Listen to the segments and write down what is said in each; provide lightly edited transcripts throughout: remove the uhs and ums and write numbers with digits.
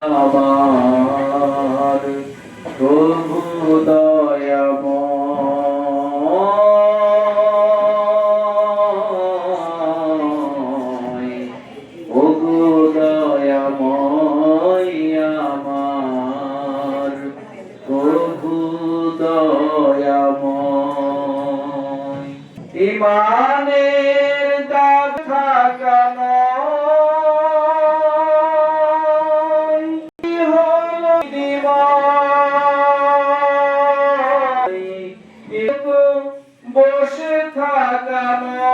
আমার প্রভু দয়াময়, ওগো দয়াময় আমার প্রভু দয়াময়। ইমানের দাগ থাকা বসে থাকা নয়,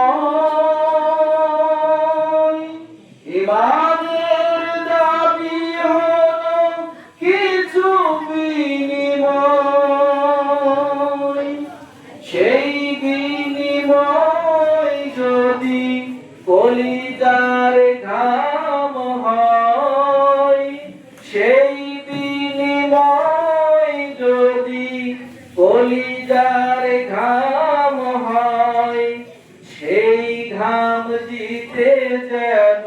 ইমানের দাবি হলো কিছু বিনিময়। সেই বিনিময় যদি কলিজার ঘাম হয়, সেই বিনিময় যদি কলিজার ঘাম হয়, সেই ঘাম দিতে যেন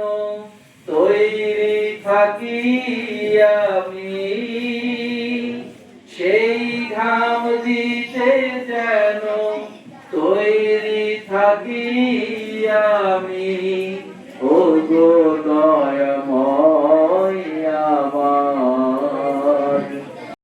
তৈরি থাকি আমি, সেই ঘাম দিতে যেন তৈরি থাকি আমি। ওগো